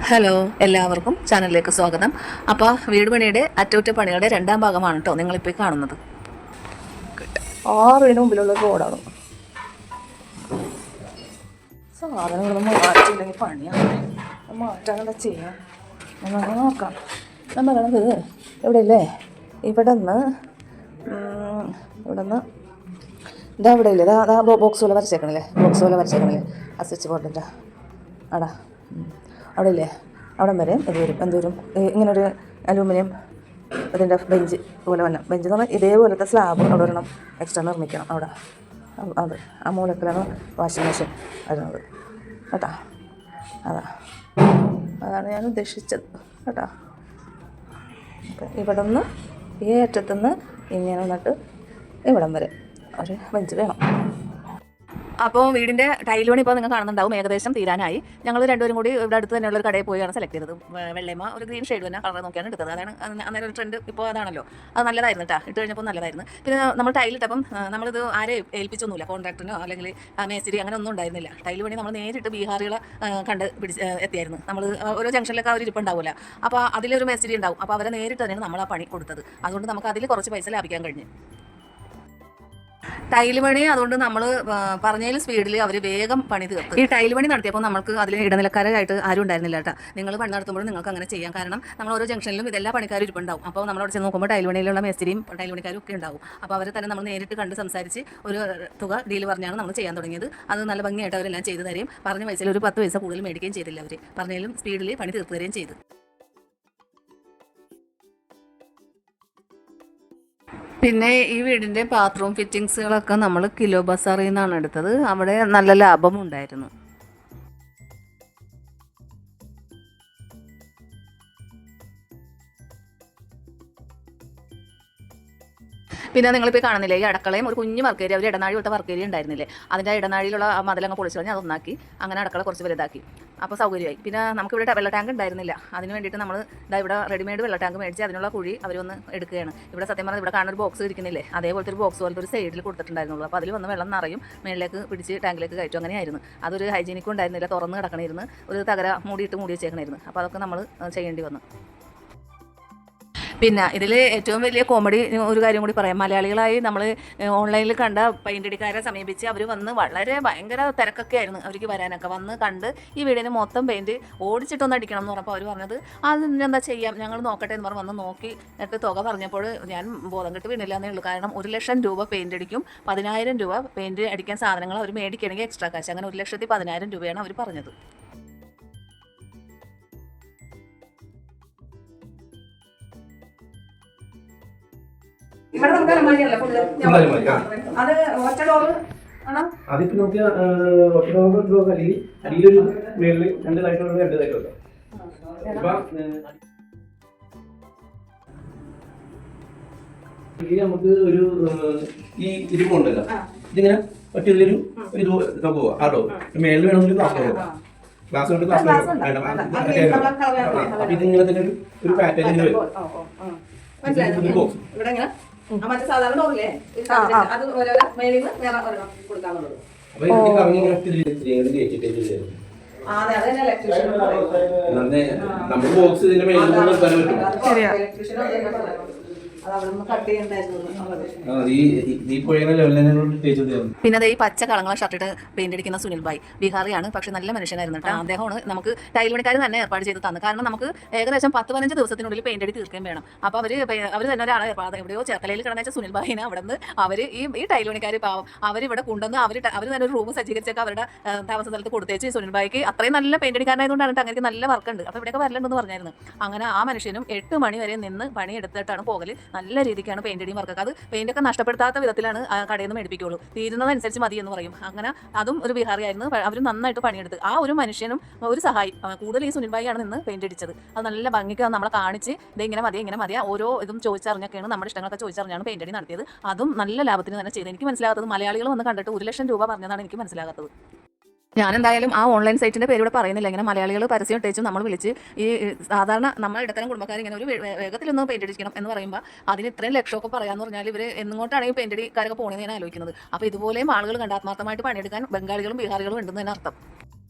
Hello, എല്ലാവർക്കും ചാനലിലേക്ക് സ്വാഗതം. അപ്പോൾ വീട് പണിയുടെ അറ്റകുറ്റപ്പണിയുടെ രണ്ടാം ഭാഗമാണ് കേട്ടോ നിങ്ങളിപ്പോൾ കാണുന്നത്. ആ വീടിന് മുമ്പിലുള്ള റോഡാണ്. സാധനങ്ങളൊന്നും മാറ്റിയില്ലെങ്കിൽ പണിയാണ്. മാറ്റാൻ എന്താ ചെയ്യാം എന്നൊന്ന് നോക്കാം. ഞാൻ പറയണത് എവിടെയല്ലേ, ഇവിടെ നിന്ന് ഇതാ ഇവിടെ ഇല്ലേ, അതാ ബോക്സ് പോലെ വരച്ചേക്കണില്ലേ ആ സ്വിച്ച് ബോർഡിൻ്റെ ആടാ അവിടെ ഇല്ലേ, അവിടം വരെ എന്തുവരും ഇങ്ങനൊരു അലൂമിനിയം ഇതിൻ്റെ ബെഞ്ച് പോലെ വരണം. ബെഞ്ച് എന്ന് പറഞ്ഞാൽ ഇതേപോലത്തെ സ്ലാബ് അവിടെ ഒരെണ്ണം എക്സ്ട്രാ നിർമ്മിക്കണം. അവിടെ അത് ആ മൂലക്കിലാണ് വാഷിംഗ് മെഷീൻ വരുന്നത് കേട്ടോ. അതാണ് ഞാൻ ഉദ്ദേശിച്ചത് കേട്ടോ. ഇവിടെ നിന്ന് ഈ അറ്റത്തുനിന്ന് ഇങ്ങനെ വന്നിട്ട് ഇവിടം വരെ ഒരു ബെഞ്ച് വേണം. അപ്പോൾ വീടിൻ്റെ ടൈൽ പണി ഇപ്പോൾ നിങ്ങൾ കാണുന്നുണ്ടാവും ഏകദേശം തീരാനായി. ഞങ്ങൾ രണ്ടുപേരും കൂടി ഇവിടെ അടുത്ത് തന്നെയുള്ളൊരു കടയിൽ പോയാണ് സെലക്ട് ചെയ്തത്. വെള്ളയമ്മ ഒരു ഗ്രീൻ ഷെയ്ഡ് തന്നെ കളർ നോക്കിയാണ് എടുത്തത്. അതാണ് അന്നേരം ഒരു ട്രെൻഡ് ഇപ്പോൾ അതാണല്ലോ. അത് നല്ലതായിരുന്നു കേട്ടോ, ഇട്ട് കഴിഞ്ഞപ്പോൾ നല്ലതായിരുന്നു. പിന്നെ നമ്മൾ ടൈലിട്ടപ്പം നമ്മളിത് ആരെ ഏൽപ്പിച്ചൊന്നുമില്ല, കോൺട്രാക്ടറിനോ അല്ലെങ്കിൽ മേസ്തിരി അങ്ങനെ ഒന്നും ഉണ്ടായിരുന്നില്ല. ടൈൽ പണി നമ്മൾ നേരിട്ട് ബീഹാറികളെ കണ്ട് എത്തിയായിരുന്നു. നമ്മൾ ഓരോ ജംഗ്ഷനിലൊക്കെ അവർ ഇരിപ്പുണ്ടാവില്ല. അപ്പോൾ അതിലൊരു മേസ്തിരി ഉണ്ടാവും. അപ്പോൾ അവരെ നേരിട്ട് തന്നെയാണ് നമ്മൾ ആ പണി കൊടുത്തത്. അതുകൊണ്ട് നമുക്ക് അതിൽ കുറച്ച് പൈസ ലാഭിക്കാൻ കഴിഞ്ഞു. ടൈൽ പണി അതുകൊണ്ട് നമ്മൾ പറഞ്ഞതിൽ സ്പീഡിൽ അവർ വേഗം പണി തീർത്തു. ഈ ടൈൽ പണി നടത്തിയപ്പോൾ നമുക്ക് അതിൽ ഇടനിലക്കാരായിട്ട് ആരും ഉണ്ടായിരുന്നില്ല കേട്ടോ. നിങ്ങൾ പണി നടത്തുമ്പോൾ നിങ്ങൾക്ക് അങ്ങനെ ചെയ്യാം. കാരണം നമ്മൾ ഓരോ ജംഗ്ഷനിലും ഇതെല്ലാ പണിക്കാരും ഇരിപ്പുണ്ടാവും. അപ്പോൾ നമ്മളവിടെ ചെന്ന് നോക്കുമ്പോൾ ടൈൽ പണിയിലുള്ള മേസ്തിരിയും ടൈൽ പണിക്കാരും ഒക്കെ ഉണ്ടാവും. അപ്പോൾ അവരെ തന്നെ നമ്മൾ നേരിട്ട് കണ്ട് സംസാരിച്ച് ഒരു തുക ഡീൽ പറഞ്ഞാണ് നമ്മൾ ചെയ്യാൻ തുടങ്ങിയത്. അത് നല്ല ഭംഗിയായിട്ട് അവരെല്ലാം ചെയ്തു തരികയും പറഞ്ഞ പൈസയിൽ ഒരു 10 പൈസ കൂടുതൽ മേടിക്കുകയും ചെയ്തില്ല. അവർ പറഞ്ഞാലും സ്പീഡിൽ പണി തീർത്തു തരികയും ചെയ്തു. പിന്നെ ഈ വീടിൻ്റെ ബാത്റൂം ഫിറ്റിങ്സുകളൊക്കെ നമ്മൾ കിലോ ബസാറിൽ നിന്നാണ് എടുത്തത്. അവിടെ നല്ല ലാഭം ഉണ്ടായിരുന്നു. പിന്നെ നിങ്ങളിപ്പോൾ കാണുന്നില്ലേ, ഈ അടക്കളയും ഒരു കുഞ്ഞു വർക്ക് ഏരിയ, ഒരു ഇടനാഴി വിട്ട വർക്ക് ഏരിയ ഉണ്ടായിരുന്നില്ലേ, അതിൻ്റെ ഇടനാഴിയിലുള്ള മതിലങ്ങ് പൊളിച്ചു കഴിഞ്ഞാൽ അതൊന്നാക്കി അങ്ങനെ അടക്കള കുറച്ച് വലുതാക്കി. അപ്പോൾ സൗകര്യമായി. പിന്നെ നമുക്കിവിടെ വെള്ള ടാങ്ക് ഉണ്ടായിരുന്നില്ല. അതിന് വേണ്ടിയിട്ട് നമ്മൾ ഇവിടെ റെഡിമെയ്ഡ് വെള്ള ടാങ്ക് മേടിച്ച് അതിനുള്ള കുഴി അവരൊന്ന് എടുക്കുകയാണ്. ഇവിടെ സത്യം പറഞ്ഞാൽ ഇവിടെ കാണുന്ന ഒരു ബോക്സ് ഇരിക്കുന്നില്ലേ, അതേപോലത്തെ ഒരു ബോക്സ് പോലത്തെ ഒരു സൈഡിൽ കൊടുത്തിട്ടുണ്ടായിരുന്നുള്ളൂ. അപ്പോൾ അതിൽ വന്ന് വെള്ളം നിറയും, മേളിലേക്ക് പിടിച്ച് ടാങ്കിലേക്ക് കയറ്റും. അങ്ങനെയായിരുന്നു. അതൊരു ഹൈജീനിക്കും ഉണ്ടായിരുന്നില്ല, തുറന്ന് കിടക്കണമായിരുന്നു, ഒരു തകര മൂടി വെച്ചേക്കണമായിരുന്നു. അപ്പോൾ അതൊക്കെ നമ്മൾ ചെയ്യേണ്ടി വന്നു. പിന്നെ ഇതിൽ ഏറ്റവും വലിയ കോമഡി ഒരു കാര്യം കൂടി പറയാം. മലയാളികളായി നമ്മൾ ഓൺലൈനിൽ കണ്ട പെയിൻ്റ് അടിക്കാരെ സമീപിച്ച് അവർ വന്ന് വളരെ ഭയങ്കര തിരക്കൊക്കെ ആയിരുന്നു അവർക്ക് വരാനൊക്കെ. വന്ന് കണ്ട് ഈ വീടിന് മൊത്തം പെയിൻറ്റ് ഓടിച്ചിട്ടൊന്ന് അടിക്കണം എന്ന് പറഞ്ഞപ്പോൾ അവർ പറഞ്ഞത് അതിനെന്താ ചെയ്യാം, ഞങ്ങൾ നോക്കട്ടെ എന്ന് പറഞ്ഞ് വന്ന് നോക്കി എന്നിട്ട് തുക പറഞ്ഞപ്പോൾ ഞാൻ ബോധം കെട്ട് വീണില്ല എന്നേ ഉള്ളൂ. കാരണം 1 ലക്ഷം രൂപ പെയിൻ്റ് അടിക്കും, 10,000 രൂപ പെയിൻറ്റ് അടിക്കാൻ സാധനങ്ങൾ അവർ മേടിക്കണമെങ്കിൽ എക്സ്ട്രാ കാശ്. അങ്ങനെ 1,10,000 രൂപയാണ് അവർ പറഞ്ഞത്. അതിപ്പോ നോക്കിയാൽ അടിയിലൊരു മേളില് 2 ലൈറ്റുള്ള 2 ലൈറ്റുള്ള നമുക്ക് ഒരു ഈ ഇരുമ്പുണ്ടല്ലോ, ഇതിങ്ങനെ ഒറ്റൊരു പോവാ ആട്ടോ. മേളിൽ വേണമെങ്കിൽ ഗ്ലാസ് കൊണ്ട് ഇതിങ്ങനെ തന്നെ ഒരു പാറ്റേൺ വരും. സാധാരണ അത് മേളിൽ നിന്ന് വേറെ കൊടുക്കാനുള്ളത്. നമ്മുടെ ബോക്സ് ഇതിന്റെ മേളിൽ നിർത്താൻ പറ്റും. പിന്നെ ഈ പച്ച കളങ്ങളെ ഷർട്ടിട്ട് പെയിന്റ് അടിക്കുന്ന സുനിൽ ഭായ് ബീഹാറിയാണ്. പക്ഷെ നല്ല മനുഷ്യനായിരുന്നു കേട്ടോ. അദ്ദേഹമാണ് നമുക്ക് ടൈൽ പണിക്കാർ തന്നെ ഏർപ്പാട് ചെയ്ത് തന്നു. കാരണം നമുക്ക് ഏകദേശം 10-15 ദിവസത്തിനുള്ളിൽ പെയിന്റ് അടി തീർക്കുകയും വേണം. അപ്പോൾ അവർ തന്നെ ഒരാളെ എവിടെയോ ചേർത്തലയിൽ കിടന്ന സുനിൽ ഭായിനെ അവിടെ നിന്ന് അവർ ഈ ടൈൽ പണിക്കാർ പാവം അവരിവിടെ കൊണ്ടുവന്ന് അവർ തന്നെ ഒരു റൂം സജ്ജീകരിച്ചൊക്കെ അവരുടെ താമസ സ്ഥലത്ത് കൊടുത്തേച്ച് സുനിൽ ഭായിക്ക് അത്രയും നല്ല പെയിന്റ് അടിക്കാനായതുകൊണ്ടാണ് അങ്ങനെ നല്ല വർക്കുണ്ട്. അപ്പോൾ ഇവിടെയൊക്കെ വരലുണ്ടെന്ന് പറഞ്ഞായിരുന്നു. അങ്ങനെ ആ മനുഷ്യനും 8 മണി വരെ നിന്ന് പണിയെടുത്തിട്ടാണ് പോകല്. നല്ല രീതിക്കാണ് പെയിന്റ് അടിയും വർക്കൊക്കെ. അത് പെയിന്റൊക്കെ നഷ്ടപ്പെടുത്താത്ത വിധത്തിലാണ് കടയിൽ നിന്ന് മേടിപ്പിക്കുള്ളൂ. തീരുന്നതനുസരിച്ച് മതി എന്ന് പറയും. അങ്ങനെ അതും ഒരു ബീഹാറിയായിരുന്നു. അവർ നന്നായിട്ട് പണിയെടുത്ത് ആ ഒരു മനുഷ്യനും ഒരു സഹായി കൂടുതൽ ഈ സുനിൽ ഭായിയാണ് നിന്ന് പെയിന്റ് അടിച്ചത്. അത് നല്ല ഭംഗിക്ക് നമ്മളെ കാണിച്ച് ഇങ്ങനെ മതിയാ ഓരോ ഇതും ചോദിച്ചറിഞ്ഞൊക്കെയാണ് നമ്മുടെ ഇഷ്ടങ്ങളൊക്കെ ചോദിച്ചറിഞ്ഞാണ് പെയിന്റ് അടി നടത്തിയത്. അതും നല്ല ലാഭത്തിന് തന്നെ ചെയ്ത്. എനിക്ക് മനസ്സിലാകാത്തത് മലയാളികൾ വന്ന് കണ്ടിട്ട് 1 ലക്ഷം രൂപ പറഞ്ഞതാണ് എനിക്ക് മനസ്സിലാകാത്തത്. ഞാനെന്തായാലും ആ ഓൺലൈൻ സൈറ്റിൻ്റെ പേര് ഇവിടെ പറയുന്നില്ല. ഇങ്ങനെ മലയാളികൾ പരസ്യം ഇട്ടേച്ചും നമ്മൾ വിളിച്ച് ഈ സാധാരണ നമ്മൾ ഇടത്തരം കുടുംബക്കാർ ഇങ്ങനെ ഒരു വേഗത്തിലൊന്ന് പെയിന്റ് അടിക്കണം എന്ന് പറയുമ്പോൾ അതിന് ഇത്രയും ലക്ഷമൊക്കെ പറയാമെന്ന് പറഞ്ഞാൽ ഇവർ എങ്ങോട്ടാണ് ഈ പെയിന്റ് അടിക്കാരൊക്കെ പോകണമെന്ന് ഞാൻ ആലോചിക്കുന്നത്. അപ്പോൾ ഇതുപോലെയും ആളുകൾ കണ്ട് ആത്മാർത്ഥമായിട്ട് പണിയെടുക്കാൻ ബംഗാളികളും ബീഹാറികളും ഉണ്ടെന്ന് തന്നെ അർത്ഥം.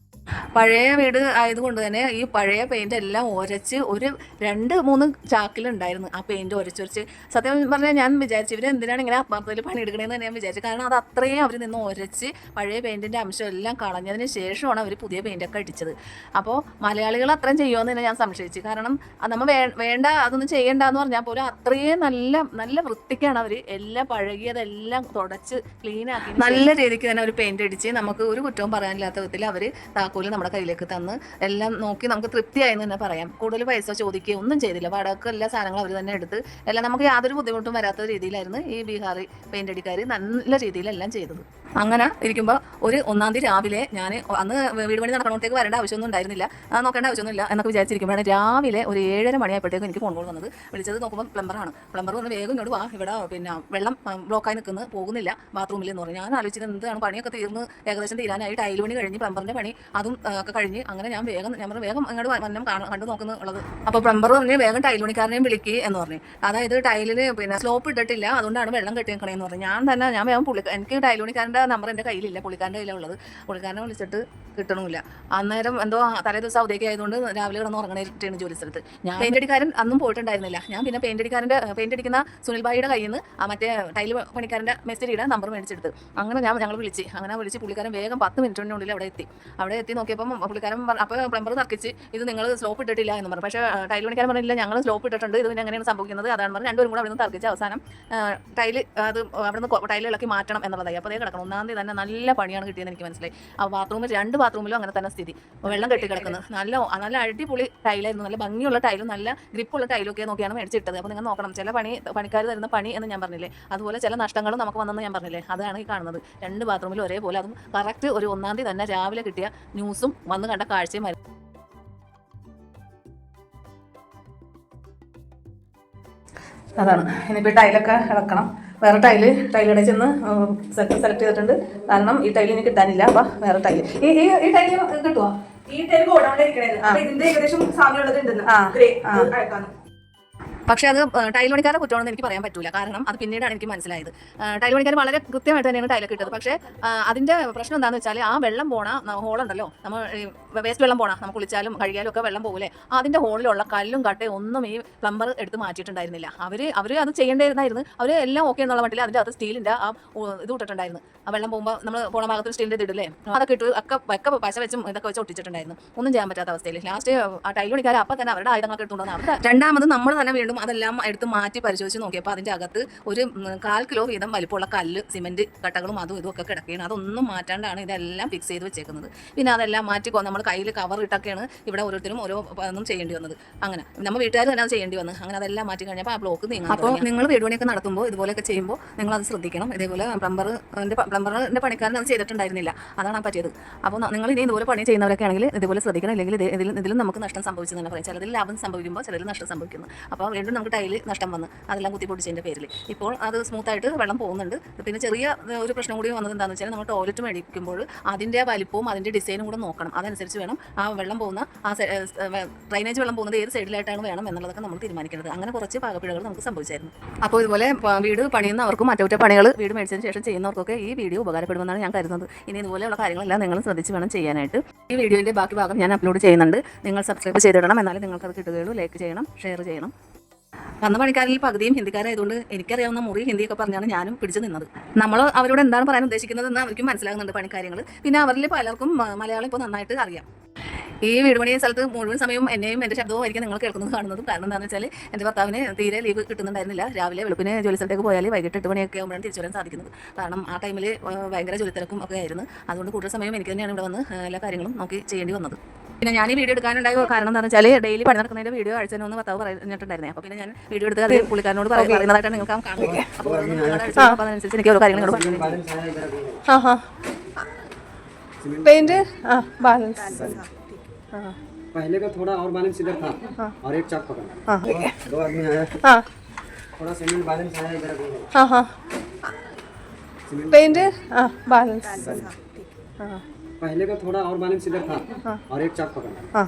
പഴയ വീട് ആയതുകൊണ്ട് തന്നെ ഈ പഴയ പെയിന്റ് എല്ലാം ഉരച്ച് ഒരു 2-3 ചാക്കിലുണ്ടായിരുന്നു ആ പെയിന്റ് ഉരച്ചൊരച്ച്. സത്യം പറഞ്ഞാൽ ഞാൻ വിചാരിച്ചു ഇവർ എന്തിനാണ് ഇങ്ങനെ ആത്മാർത്ഥത്തിൽ പണിയെടുക്കണേന്ന് തന്നെ ഞാൻ വിചാരിച്ചു. കാരണം അത് അത്രയും അവർ നിന്ന് ഉരച്ച് പഴയ പെയിന്റിന്റെ അംശം എല്ലാം കളഞ്ഞതിന് ശേഷമാണ് അവർ പുതിയ പെയിന്റൊക്കെ അടിച്ചത്. അപ്പോൾ മലയാളികൾ അത്രയും ചെയ്യുമെന്ന് തന്നെ ഞാൻ സംശയിച്ചു. കാരണം നമ്മൾ വേണ്ട അതൊന്നും ചെയ്യേണ്ടെന്ന് പറഞ്ഞാൽ പോലും അത്രയും നല്ല വൃത്തിക്കാണ് അവർ എല്ലാം പഴകിയതെല്ലാം തുടച്ച് ക്ലീൻ ആക്കി നല്ല രീതിക്ക് തന്നെ ഒരു പെയിന്റ് അടിച്ച് നമുക്ക് ഒരു കുറ്റവും പറയാനില്ലാത്ത വിധത്തിൽ അവർ താക്കോല് നമ്മുടെ കയ്യിലേക്ക് തന്ന് എല്ലാം നോക്കി നമുക്ക് തൃപ്തിയായെന്ന് തന്നെ പറയാം. കൂടുതൽ പൈസ ചോദിക്കുകയോ ഒന്നും ചെയ്തില്ല. വാടക എല്ലാ സാധനങ്ങളും അവർ തന്നെ എടുത്ത് എല്ലാം നമുക്ക് യാതൊരു ബുദ്ധിമുട്ടും വരാത്ത രീതിയിലായിരുന്നു ഈ ബീഹാറി പെയിന്റ് അടിക്കാർ നല്ല രീതിയിലെല്ലാം ചെയ്തത്. അങ്ങനെ ഇരിക്കുമ്പോൾ ഒരു 1-ാം തീയതി രാവിലെ ഞാൻ അന്ന് വീട് പണി നടക്കണോട്ടേക്ക് വരേണ്ട ആവശ്യമൊന്നും ഉണ്ടായിരുന്നില്ല, നോക്കേണ്ട ആവശ്യമൊന്നുമില്ല എന്നൊക്കെ വിചാരിച്ചിരിക്കുമ്പോഴാണ് രാവിലെ ഒരു 7:30 മണിയായപ്പോഴത്തേക്കും എനിക്ക് ഫോൺ കോൾ വന്നത്. വിളിച്ചത് നോക്കുമ്പോൾ പ്ലംബറാണ്. പ്ലംബർ വന്ന് വേഗം ഇങ്ങോട്ട് വാ, ഇവിടെ പിന്നെ വെള്ളം ബ്ലോക്കായി നിൽക്കുന്നു, പോകുന്നില്ല ബാത്റൂമിൽ എന്ന് പറഞ്ഞു. ഞാൻ ആലോചിച്ചത് എന്താണ്, പണിയൊക്കെ തീർന്ന് ഏകദേശം തീരാനായി, ടൈൽ പണി കഴിഞ്ഞ് പ്ലംബറിൻ്റെ പണി അതും ഒക്കെ കഴിഞ്ഞ്. അങ്ങനെ ഞാൻ വേഗം ഇങ്ങോട്ട് വന്നം കണ്ടു നോക്കുന്നുള്ളത്. അപ്പോൾ പ്ലംബർ പറഞ്ഞ് വേഗം ടൈൽ പണിക്കാരനെയും വിളിക്കുക എന്ന് പറഞ്ഞു. അതായത് ടൈലിന് പിന്നെ സ്ലോപ്പ് ഇട്ടിട്ടില്ല, അതുകൊണ്ടാണ് വെള്ളം കെട്ടി നിൽക്കണേന്ന് പറഞ്ഞു. ഞാൻ വേഗം എനിക്ക് ടൈൽ പണിക്കാരൻ്റെ നമ്പർ എൻ്റെ കയ്യിലില്ല, പുള്ളിക്കാരൻ്റെ കയ്യിലുള്ളത്. പുള്ളിക്കാരനെ വിളിച്ചിട്ട് കിട്ടണമില്ല. അന്നേരം എന്തോ തലേ ദിവസം അവധിയൊക്കെ ആയതുകൊണ്ട് രാവിലെ കിടന്ന് ഉറങ്ങണേറ്റാണ് ജോലി സ്ഥലത്ത്. ഞാൻ പെയിന്റ് അടിക്കാരൻ അന്നും പോയിട്ടുണ്ടായിരുന്നില്ല. ഞാൻ പിന്നെ പെയിന്റ് അടിക്കുന്ന സുനിൽ ഭായിയുടെ കയ്യിൽ നിന്ന് മറ്റേ ടൈൽ പണിക്കാരൻ്റെ മെസ്സേജിയുടെ നമ്പർ മേടിച്ചെടുത്ത് അങ്ങനെ ഞങ്ങൾ വിളിച്ച് പുള്ളിക്കാരൻ വേഗം 10 മിനിറ്റിനുള്ളിൽ അവിടെ എത്തി നോക്കിയപ്പം പുള്ളിക്കാരൻ അപ്പോൾ പ്ലംബർ തർക്കിച്ച് ഇത് നിങ്ങൾ സ്ലോപ്പ് ഇട്ടിട്ടില്ല എന്ന് പറഞ്ഞു. പക്ഷേ ടൈൽ പണിക്കാരൻ പറഞ്ഞില്ല ഞങ്ങൾ സ്ലോപ്പ് ഇട്ടിട്ടുണ്ട്, ഇത് പിന്നെ എങ്ങനെയാണ് സംഭവിക്കുന്നത് അതാണ് പറഞ്ഞ് രണ്ടുപേരും കൂടെ അവിടെ നിന്ന് തർക്കിച്ച് അവസാനം ടൈൽ അത് അവിടെ നിന്ന് ടൈൽ ഇളക്കി മാറ്റണം എന്നുള്ളതായി. അപ്പോൾ അതേ കിടക്കണം. 1-ാം തീയതി തന്നെ നല്ല പണിയാണ് കിട്ടിയെന്ന് എനിക്ക് മനസ്സിലായി. ആ ബാത്റൂമിൽ 2 ബാത്റൂമിലും അങ്ങനെ തന്നെ സ്ഥിതി, വെള്ളം കെട്ടി കിടക്കുന്നത്. നല്ല അടിപൊളി ടൈലായിരുന്നു, നല്ല ഭംഗിയുള്ള ടൈലും നല്ല ഗ്രിപ്പുള്ള ടൈലൊക്കെ നോക്കിയാണ് മേടിച്ചിട്ടത്. അപ്പോൾ നിങ്ങൾ നോക്കണം, ചില പണിക്കാർ തരുന്ന പണി എന്ന് ഞാൻ പറഞ്ഞില്ലേ, അതുപോലെ ചില നഷ്ടങ്ങളും നമുക്ക് വന്നെന്ന് ഞാൻ പറഞ്ഞില്ലേ, അതാണ് ഈ കാണുന്നത്. 2 ബാത്റൂമിലും ഒരേപോലെ, അതും കറക്റ്റ് ഒരു 1-ാം തീയതി തന്നെ രാവിലെ കിട്ടിയ ന്യൂസും വന്ന് കണ്ട കാഴ്ചയും ആയിരുന്നു. അതാണ് ഇനിയിപ്പോൾ ടൈലൊക്കെ ഇളക്കണം. വേറെ ടൈലിടെ ചെന്ന് സെലക്ട് ചെയ്തിട്ടുണ്ട്. കാരണം ഈ ടൈൽ ഇനി കിട്ടാനില്ല. അപ്പം വേറെ ടൈല് ഈ ടൈല് കിട്ടുമോ? ഈ ടൈല് ഗോഡൗണിലിരിക്കണായിരുന്നു. ഇതിന്റെ ഏകദേശം സാമ്യമുള്ളത് ഉണ്ടെന്ന്. പക്ഷേ അത് ടൈൽ പണിക്കാരെ കുറ്റമാണെന്ന് എനിക്ക് പറയാൻ പറ്റില്ല. കാരണം അത് പിന്നീടാണ് എനിക്ക് മനസ്സിലായത്. ടൈൽ പണിക്കാർ വളരെ കൃത്യമായിട്ട് തന്നെയാണ് ടൈലൊക്കെ ഇട്ടത്. പക്ഷേ അതിൻ്റെ പ്രശ്നം എന്താണെന്ന് വെച്ചാൽ ആ വെള്ളം പോണ ഹോളുണ്ടല്ലോ, നമ്മൾ വേസ്റ്റ് വെള്ളം പോണ നമുക്ക് കുളിച്ചാലും കഴുകിയാലും ഒക്കെ വെള്ളം പോകില്ലേ, അതിൻ്റെ ഹോളിലുള്ള കല്ലും കട്ടയും ഒന്നും ഈ പ്ലംബർ എടുത്ത് മാറ്റിയിട്ടുണ്ടായിരുന്നില്ല. അവർ അത് ചെയ്യേണ്ടിയിരുന്നായിരുന്നു. അവർ എല്ലാം ഓക്കെ എന്നുള്ള മട്ടിൽ അതിൻ്റെ അകത്ത് സ്റ്റീലിൻ്റെ ആ ഇത് ഇട്ടിട്ടുണ്ടായിരുന്നു. ആ വെള്ളം പോകുമ്പോൾ നമ്മൾ പോണ ഭാഗത്ത് സ്റ്റീലിൻ്റെ ഇത് ഇടില്ലേ, അതൊക്കെ ഇട്ട് ഒക്കെ പശ വെച്ചും ഇതൊക്കെ വെച്ച് ഒട്ടിച്ചിട്ടുണ്ടായിരുന്നു. ഒന്നും ചെയ്യാൻ പറ്റാത്ത അവസ്ഥയിൽ ലാസ്റ്റ് ആ ടൈൽ പണിക്കാർ അപ്പം തന്നെ അവരുടെ ആയുധങ്ങളൊക്കെ എടുത്തുകൊണ്ടുവന്ന് രണ്ടാമത് നമ്മൾ തന്നെ വീണ്ടും അതെല്ലാം എടുത്ത് മാറ്റി പരിശോധിച്ച് നോക്കിയപ്പോൾ അതിൻ്റെ അകത്ത് ഒരു 1/4 കിലോ വീതം വലിപ്പമുള്ള കല്ല്, സിമെൻറ്റ് കട്ടകളും അതും ഇതൊക്കെ കിടക്കുകയാണ്. അതൊന്നും മാറ്റാണ്ടാണ് ഇതെല്ലാം ഫിക്സ് ചെയ്ത് വെച്ചേക്കുന്നത്. പിന്നെ അതെല്ലാം മാറ്റി നമ്മൾ കയ്യിൽ കവർ ഇട്ടൊക്കെയാണ് ഇവിടെ ഓരോരുത്തരും ഓരോ ഒന്നും ചെയ്യേണ്ടി വന്നത്. അങ്ങനെ നമ്മൾ വീട്ടുകാർ തന്നെ അത് ചെയ്യേണ്ടി വന്നു. അങ്ങനെ അതെല്ലാം മാറ്റി കഴിഞ്ഞപ്പോൾ ആ ബ്ലോക്ക് നീങ്ങാൻ. അപ്പോൾ നിങ്ങൾ വീട് പണിയൊക്കെ നടത്തുമ്പോൾ ഇതുപോലെയൊക്കെ ചെയ്യുമ്പോൾ നിങ്ങളത് ശ്രദ്ധിക്കണം. ഇതേപോലെ പ്ലംബറിൻ്റെ പണിക്കാരൻ അത് ചെയ്തിട്ടുണ്ടായിരുന്നില്ല, അതാണ് പറ്റിയത്. അപ്പോൾ നിങ്ങൾ ഇനി ഇതുപോലെ പണി ചെയ്യുന്നവരൊക്കെ ആണെങ്കിൽ ഇതുപോലെ ശ്രദ്ധിക്കണം. ഇല്ലെങ്കിൽ ഇതിലും നമുക്ക് നഷ്ടം സംഭവിച്ചു തന്നെ പറയാം. ചിലതിൽ ലാഭം സംഭവിക്കുമ്പോൾ ചിലതിൽ നഷ്ടം സംഭവിക്കുന്നു. അപ്പോൾ വീണ്ടും നമുക്ക് ടൈൽ നഷ്ടം വന്ന് അതെല്ലാം കുത്തിപ്പൊടിച്ചതിൻ്റെ പേരിൽ ഇപ്പോൾ അത് സ്മൂത്തായിട്ട് വെള്ളം പോകുന്നുണ്ട്. പിന്നെ ചെറിയ ഒരു പ്രശ്നം കൂടി വന്നത് എന്താണെന്ന് വെച്ചാൽ നമ്മൾ ടോയ്ലറ്റ് മേടിക്കുമ്പോൾ അതിൻ്റെ വലിപ്പവും അതിൻ്റെ ഡിസൈനും കൂടെ നോക്കണം. അതനുസരിച്ച് വേണം ആ വെള്ളം പോകുന്ന ഡ്രൈനേജ് വെള്ളം പോകുന്നത് ഏത് സൈഡിലായിട്ടാണ് വേണം എന്നുള്ളതൊക്കെ നമ്മൾ തീരുമാനിക്കുന്നത്. അങ്ങനെ കുറച്ച് പാകപ്പിഴകൾ നമുക്ക് സംഭവിച്ചായിരുന്നു. അപ്പോൾ ഇതുപോലെ വീട് പണിയുന്നവർക്കും മറ്റൊറ്റ വീട് മേടിച്ചതിന് ശേഷം ചെയ്യുന്നവർക്കൊക്കെ ഈ വീഡിയോ ഉപകാരപ്പെടുമെന്നാണ് ഞാൻ കരുതുന്നത്. ഇനി ഇതുപോലെയുള്ള കാര്യങ്ങളെല്ലാം നിങ്ങൾ ശ്രദ്ധിച്ച് വേണം ചെയ്യാനായിട്ട്. ഈ വീഡിയോൻ്റെ ബാക്കി ഭാഗം ഞാൻ അപ്ലോഡ് ചെയ്യുന്നുണ്ട്. നിങ്ങൾ സബ്സ്ക്രൈബ് ചെയ്തിടണം, എന്നാലും നിങ്ങൾക്കത് കിട്ടുകയുള്ളൂ. ലൈക്ക് ചെയ്യണം, ഷെയർ ചെയ്യണം. വന്ന പണിക്കാരിൽ പകുതിയും ഹിന്ദിക്കാരായതുകൊണ്ട് എനിക്കറിയാവുന്ന മുറി ഹിന്ദിയൊക്കെ പറഞ്ഞാണ് ഞാനും പിടിച്ചു നിന്നത്. നമ്മൾ അവരോട് എന്താണ് പറയാൻ ഉദ്ദേശിക്കുന്നതെന്ന് അവർക്കും മനസ്സിലാകുന്നുണ്ട് പണിക്കാര്യങ്ങൾ. പിന്നെ അവരിൽ പലർക്കും മലയാളം ഇപ്പോൾ നന്നായിട്ട് അറിയാം. ഈ വീട് പണിയ സ്ഥലത്ത് മുഴുവൻ സമയവും എന്നെയും എൻ്റെ ശബ്ദവും ആയിരിക്കും നിങ്ങൾ കേൾക്കുന്നത് കാണുന്നതും. കാരണം എന്താണെന്ന് വെച്ചാൽ എൻ്റെ ഭർത്താവിന് തീരെ ലീവ് കിട്ടുന്നുണ്ടായിരുന്നില്ല. രാവിലെ വെളുപ്പിന് ജോലി സ്ഥലത്തേക്ക് പോയാൽ വൈകിട്ട് 8 മണിയൊക്കെ ആകുമ്പോഴാണ് തിരിച്ചു വരാൻ സാധിക്കുന്നത്. കാരണം ആ ടൈമിൽ ഭയങ്കര ജോലി തിരക്കും ഒക്കെ ആയിരുന്നു. അതുകൊണ്ട് കൂടുതൽ സമയം എനിക്ക് തന്നെയാണ് ഇവിടെ വന്ന് എല്ലാ കാര്യങ്ങളും നോക്കി ചെയ്യേണ്ടി വന്നത്. പിന്നെ ഞാൻ ഈ വീഡിയോ എടുക്കാനുണ്ടായ കാരണം എന്താണെന്ന് വെച്ചാൽ ഡെയിലി പണി നടക്കുന്നതിൻ്റെ വീഡിയോ അയച്ചെന്ന് ഭർത്താവ് പറഞ്ഞിട്ടുണ്ടായിരുന്നേ. അപ്പോൾ പിന്നെ ഞാൻ വീഡിയോ എടുത്ത് അത് പുള്ളിക്കാരനോട് പറയുന്നതായിട്ടാണ് നിങ്ങൾക്ക് കാണുന്നത്. അപ്പോൾ അതനുസരിച്ച് എനിക്ക് ഓരോ കാര്യങ്ങളോട് പെയിന്റ് ബാലൻസ് पहले का थोड़ा और बैलेंस इधर था और एक चाक पकड़ना। 2 आदमी आया, थोड़ा सीमेंट बैलेंस आया इधर। पेंट बैलेंस पहले का थोड़ा और बैलेंस इधर था और एक चाक पकड़ना।